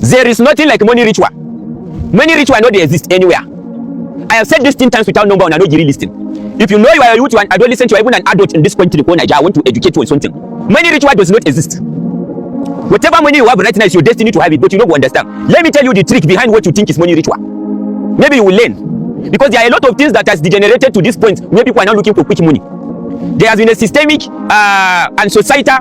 There is nothing like money ritual. Money ritual not they exist anywhere. I have said this 10 times without number and I know you listen. If you know you are a youth and adolescent, you are even an adult in this country, I want to educate you on something. Money ritual does not exist. Whatever money you have right now is your destiny to have it, but you don't understand. Let me tell you the trick behind what you think is money ritual. Maybe you will learn. Because there are a lot of things that has degenerated to this point where people are not looking for quick money. There has been a systemic and societal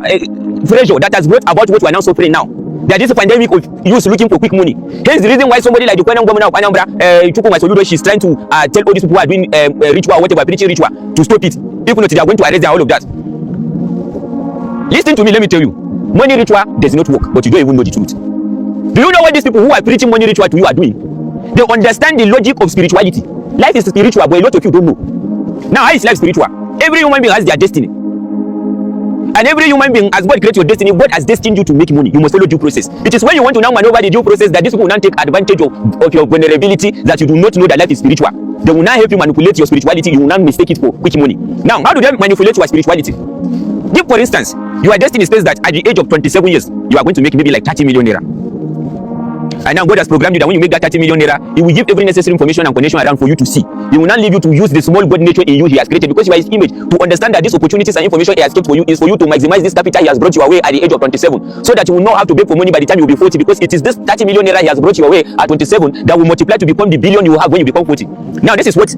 pressure that has brought about what we are now suffering now. There is a pandemic of youth looking for quick money. Hence the reason why somebody like the Kwena governor of Anambra, she's trying to tell all these people who are doing ritual, whatever, preaching ritual, to stop it. If not, they are going to arrest them, all of that. Listen to me, let me tell you. Money ritual does not work, but you don't even know the truth. Do you know what these people who are preaching money ritual to you are doing? They understand the logic of spirituality. Life is spiritual, but a lot of you don't know. Now, how is life spiritual? Every human being has their destiny. And every human being, as God creates your destiny, God has destined you to make money. You must follow due process. It is when you want to now maneuver the due process that these people will now take advantage of your vulnerability, that you do not know that life is spiritual. They will now help you manipulate your spirituality. You will now mistake it for quick money. Now, how do they manipulate your spirituality? If, for instance, your destiny says that at the age of 27 years, you are going to make maybe like 30 million naira. And now God has programmed you that when you make that 30 million naira, He will give every necessary information and connection around for you to see. He will not leave you to use the small God nature in you He has created, because you are His image, to understand that these opportunities and information He has kept for you is for you to maximize this capital He has brought your way at the age of 27, so that you will not have to beg for money by the time you will be 40, because it is this 30 million naira He has brought your way at 27 that will multiply to become the billion you will have when you become 40. Now, this is what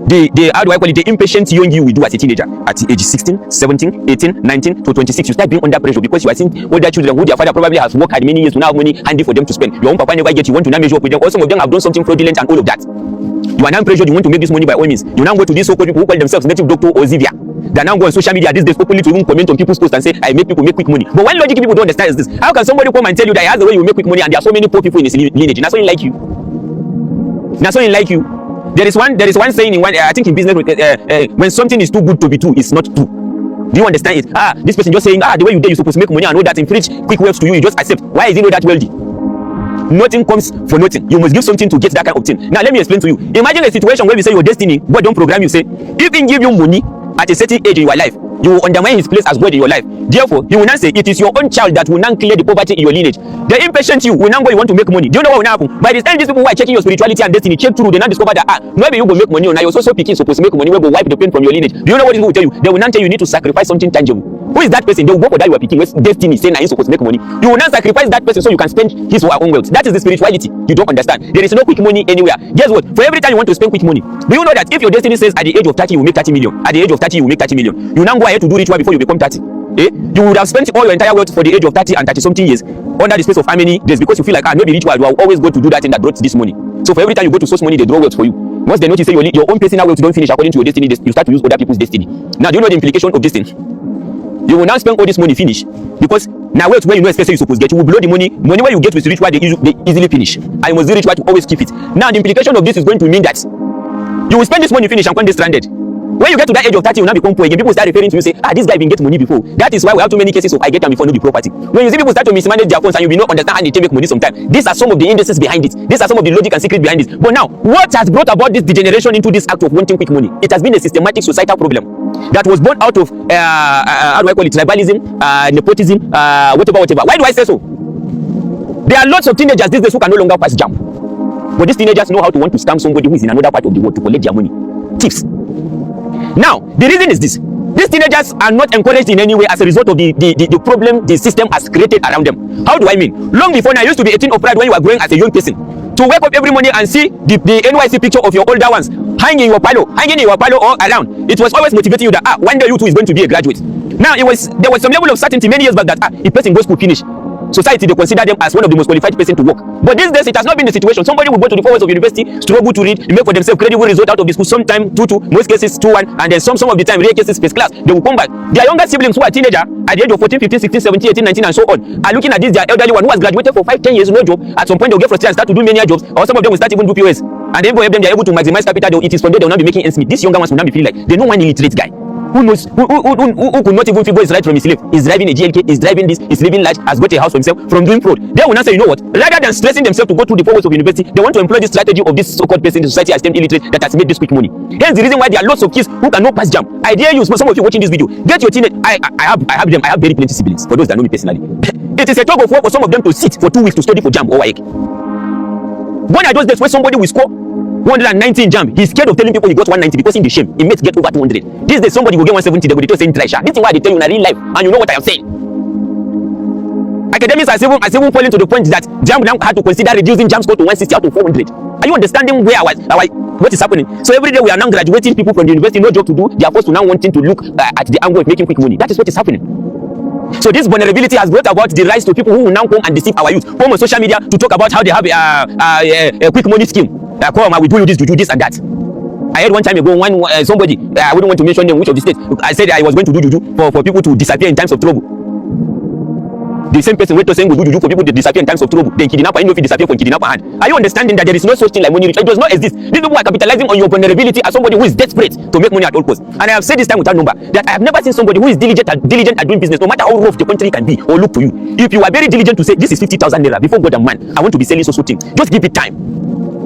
the how do I call it, the impatient young you will do as a teenager. At the age 16, 17, 18, 19 to 26, you start being under pressure because you are seeing older children who their father probably has worked hard many years to now have money handy for them to spend. Your own papa never get, you want to now measure up with them, or some of them have done something fraudulent and all of that. You are now pressured, you want to make this money by all means. You now go to these so-called people who call themselves native doctor or Zivia. They now go on social media these days openly to even comment on people's posts and say, I make people make quick money. But one logic people don't understand is this: how can somebody come and tell you that he has the way you make quick money and there are so many poor people in his lineage? That's something like you. That's something like you. There is one saying in one, I think in business, when something is too good to be true, it's not true. Do you understand it? This person just saying, the way you did, you're supposed to make money and all that, infringe quick wealth to you, you just accept. Why is he not that wealthy? Nothing comes for nothing. You must give something to get that kind of thing. Now let me explain to you. Imagine a situation where we say your destiny, God don't program you, say, if He give you money at a certain age in your life, you will undermine His place as God in your life. Therefore, He will not say it is your own child that will now clear the poverty in your lineage. The impatient you will now go, you want to make money. Do you know what will happen? By the time these people who are checking your spirituality and destiny check through, they now discover that maybe you will make money, or now you're so picking, supposed to make money, we will wipe the pain from your lineage. Do you know what these people will tell you? They will now tell you need to sacrifice something tangible. Who is that person? They will go for that you are picking with destiny, saying that you're supposed to make money. You will now sacrifice that person so you can spend his or her own wealth. That is the spirituality. You don't understand. There is no quick money anywhere. Guess what? For every time you want to spend quick money, do you know that if your destiny says at the age of 30 you will make 30 million, at the age of 30 you will make 30 million, you now go ahead to do ritual before you become 30. You would have spent all your entire wealth for the age of 30 and 30 something years under the space of how many days, because you feel like maybe ritual, you are always going to do that thing that brought this money. So for every time you go to source money, they draw wealth for you. Once they notice say your own personal wealth don't finish according to your destiny, you start to use other people's destiny. Now do you know the implication of this thing? You will now spend all this money finish, because now wealth where you know especially you supposed to get, you will blow the money where you get with ritual, they easily finish, and you must do ritual to always keep it. Now the implication of this is going to mean that you will spend this money finish and when they stranded. When you get to that age of 30, you will now become poor again. People start referring to you, say, this guy been get money before. That is why we have too many cases of I get them before no be property. When you see people start to mismanage their phones and you will not understand how they make money sometimes. These are some of the indices behind it. These are some of the logic and secret behind it. But now, what has brought about this degeneration into this act of wanting quick money? It has been a systematic societal problem that was born out of how do I call it, tribalism, nepotism, whatever. Why do I say so? There are lots of teenagers these days who can no longer pass jump. But these teenagers know how to want to scam somebody who is in another part of the world to collect their money. Thieves. Now, the reason is this: these teenagers are not encouraged in any way as a result of the problem the system has created around them. How do I mean? Long before now, I used to be 18 of pride when you were growing as a young person. To wake up every morning and see the NYC picture of your older ones hanging in your palo all around. It was always motivating you that one day you too is going to be a graduate. Now there was some level of certainty many years back that if person goes to finish, society they consider them as one of the most qualified person to work. But these days it has not been the situation. Somebody will go to the 4 years of university, struggle to read, make for themselves credible result out of the school, sometimes 2-2, most cases 2-1, and then some of the time rare cases first class. They will come back. Their younger siblings who are teenager at the age of 14, 15, 16, 17, 18, 19 and so on are looking at this their elderly one who has graduated for 5-10 years, no job. At some point they'll get frustrated and start to do many jobs, or some of them will start even do POS. And then help them, they are able to maximize capital. It is from there they will not be making ends meet. These younger ones will not be feeling like they know one illiterate guy. who knows, who could not even figure his right from his left, is driving a GLK, is driving this, is living large, has got a house for himself from doing fraud. They will not say, you know what, rather than stressing themselves to go through the 4 years of university, they want to employ this strategy of this so-called person in society as termed illiterate that has made this quick money. Hence the reason why there are lots of kids who cannot pass jam. I dare you, some of you watching this video, get your teenage, I have them, I have very plenty siblings, for those that know me personally. It is a tug of war for some of them to sit for 2 weeks to study for jam or WAEC. One of those days where somebody will score 119 jam, he's scared of telling people he got 190 because in the shame, he may get over 200. This day somebody will get 170, they will just saying try sha. This is why they tell you in real life, and you know what I am saying. Academics are even falling to the point that jam now had to consider reducing jam score to 160 out of 400. Are you understanding where what is happening? So every day we are now graduating people from the university, no job to do. They are forced to now wanting to look at the angle of making quick money. That is what is happening. So this vulnerability has brought about the rise to people who will now come and deceive our youth, come on social media to talk about how they have a quick money scheme. Come, I will do you this and that. I heard one time ago somebody, I wouldn't want to mention them, which of the states, I said I was going to do juju for people to disappear in times of trouble. The same person went to saying we do juju for people to disappear in times of trouble. Then kidnapper, you know if you disappear from kidnapper hand. Are you understanding that there is no such thing like money ritual? It does not exist. These people are capitalizing on your vulnerability as somebody who is desperate to make money at all costs. And I have said this time without number that I have never seen somebody who is diligent at doing business, no matter how rough the country can be or look to you. If you are very diligent to say this is 50,000 naira before God and man, I want to be selling so thing. Just give it time.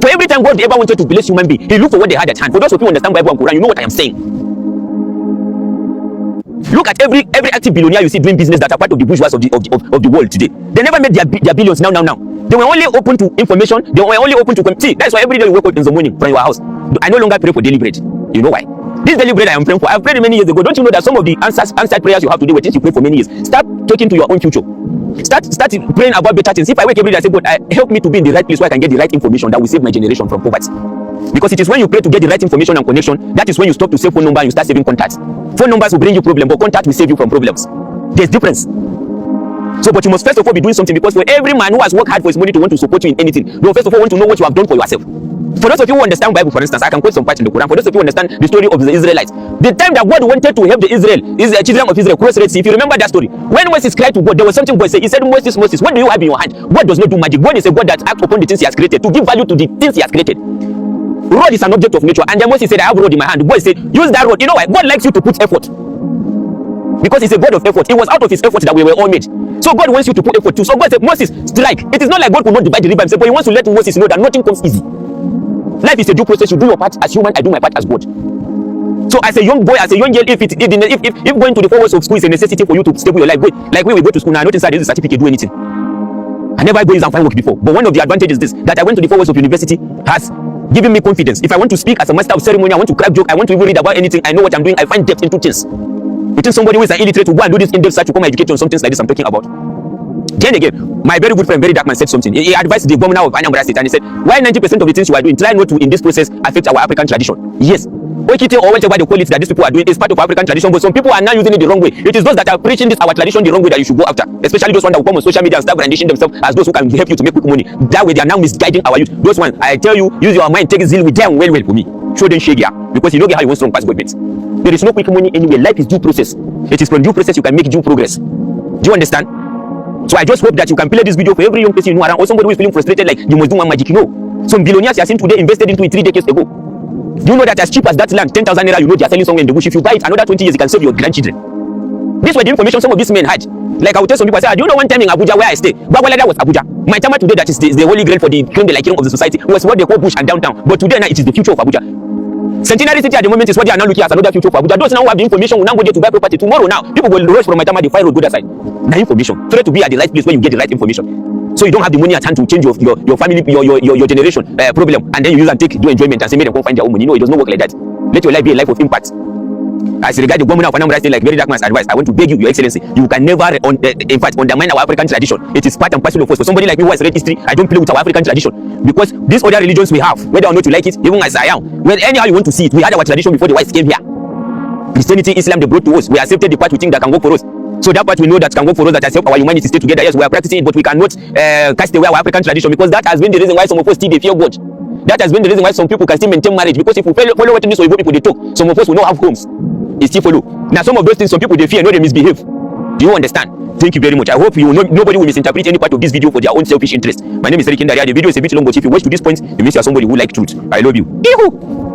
For every time God ever wanted to bless human being, he looked for what they had at hand. For those of you who understand Bible and Quran, you know what I am saying. Look at every active billionaire you see doing business that are part of the bourgeois of the world today. They never made their billions now. They were only open to information. They were only open to see. That's why every day you wake up in the morning from your house. I no longer pray for daily bread. You know why? This daily bread I am praying for, I've prayed many years ago. Don't you know that some of the answered prayers you have today were things you pray for many years? Start talking to your own future. Start praying about better things. If I wake every day and say, God, help me to be in the right place where I can get the right information that will save my generation from poverty. Because it is when you pray to get the right information and connection, that is when you stop to save phone number and you start saving contacts. Phone numbers will bring you problems, but contact will save you from problems. There's difference. So, but you must first of all be doing something, because for every man who has worked hard for his money to want to support you in anything, you first of all want to know what you have done for yourself. For those of you who understand Bible, for instance, I can quote some parts in the Quran. For those of you who understand the story of the Israelites, the time that God wanted to help the children of Israel cross Red Sea, if you remember that story, when Moses cried to God, there was something God said. He said, Moses, what do you have in your hand? God does not do magic. God is a God that acts upon the things he has created, to give value to the things he has created. Rod is an object of nature, and then Moses said, I have rod in my hand. God said, use that rod. You know why? God likes you to put effort, because he's a God of effort. It was out of his effort that we were all made. So God wants you to put effort too. So God said, Moses, strike. It is not like God could not divide the river himself, but he wants to let Moses know that nothing comes easy. Life is a due process. You do your part as human, I do my part as God. So as a young boy, as a young girl, if going to the 4 years of school is a necessity for you to stable your life, like when we go to school now, I notice that there is a certificate, do anything. I never go and find work before. But one of the advantages is this, that I went to the 4 years of university has given me confidence. If I want to speak as a master of ceremony, I want to crack joke, I want to even read about anything, I know what I'm doing, I find depth into things. You think somebody who is an illiterate to go and do this in-depth search to come and educate you on some things like this I'm talking about? Then again, my very good friend, very dark man, said something. He advised the governor of Anambra State, and he said, why 90% of the things you are doing, try not to, in this process, affect our African tradition. Yes. Okite or whatever they call it that these people are doing is part of African tradition, but some people are now using it the wrong way. It is those that are preaching this our tradition the wrong way that you should go after. Especially those ones that will come on social media and start brandishing themselves as those who can help you to make quick money. That way they are now misguiding our youth. Those ones, I tell you, use your mind, take zeal with them well for me. Show them shake here, because you don't get how you want strong past government. There is no quick money anywhere. Life is due process. It is from due process you can make due progress. Do you understand? So I just hope that you can play this video for every young person you know around, or somebody who is feeling frustrated like you must do one magic. You know, some billionaires you have seen today invested into it 3 decades ago. Do you know that as cheap as that land, 10,000 naira, you know they are selling somewhere in the bush. If you buy it another 20 years, you can save your grandchildren. This was the information some of these men had. Like I would tell some people, I say, do you know one time in Abuja where I stay? Bagwalada was Abuja. My time today that is the holy grail for the creme de la creme of the society was what they call bush and downtown. But today now it is the future of Abuja. Centenary City at the moment is what they are now looking at, another future for Abuja. Those now who have the information will now go there to buy property. Tomorrow now, people will rush from my time at the fire road, go that side. Now information. Try to be at the right place where you get the right information. So you don't have the money at hand to change your family, your generation problem, and then you use and do enjoyment and say, make them go find their own money. No, it does not work like that. Let your life be a life of impact. As regard the government of Anambra State, like very dark man's advice, I want to beg you, Your Excellency, you can never, in fact, undermine our African tradition. It is part and parcel of us. For somebody like me who has read history, I don't play with our African tradition, because these other religions we have, whether or not you like it, even as I am, well, anyhow you want to see it, we had our tradition before the whites came here. Christianity, Islam, they brought to us. We accepted the part we think that can work for us. So that part we know that can work for us, that has helped our humanity stay together. Yes, we are practicing it, but we cannot cast away our African tradition, because that has been the reason why some of us still they fear God. That has been the reason why some people can still maintain marriage, because if we follow what these people they talk, some of us will not have homes. It's still follow. Now some of those things some people they fear, no, they misbehave. Do you understand? Thank you very much. I hope you will nobody will misinterpret any part of this video for their own selfish interest. My name is Richness. The video is a bit long, but if you watch to this point, it means you are somebody who like truth. I love you. Ew.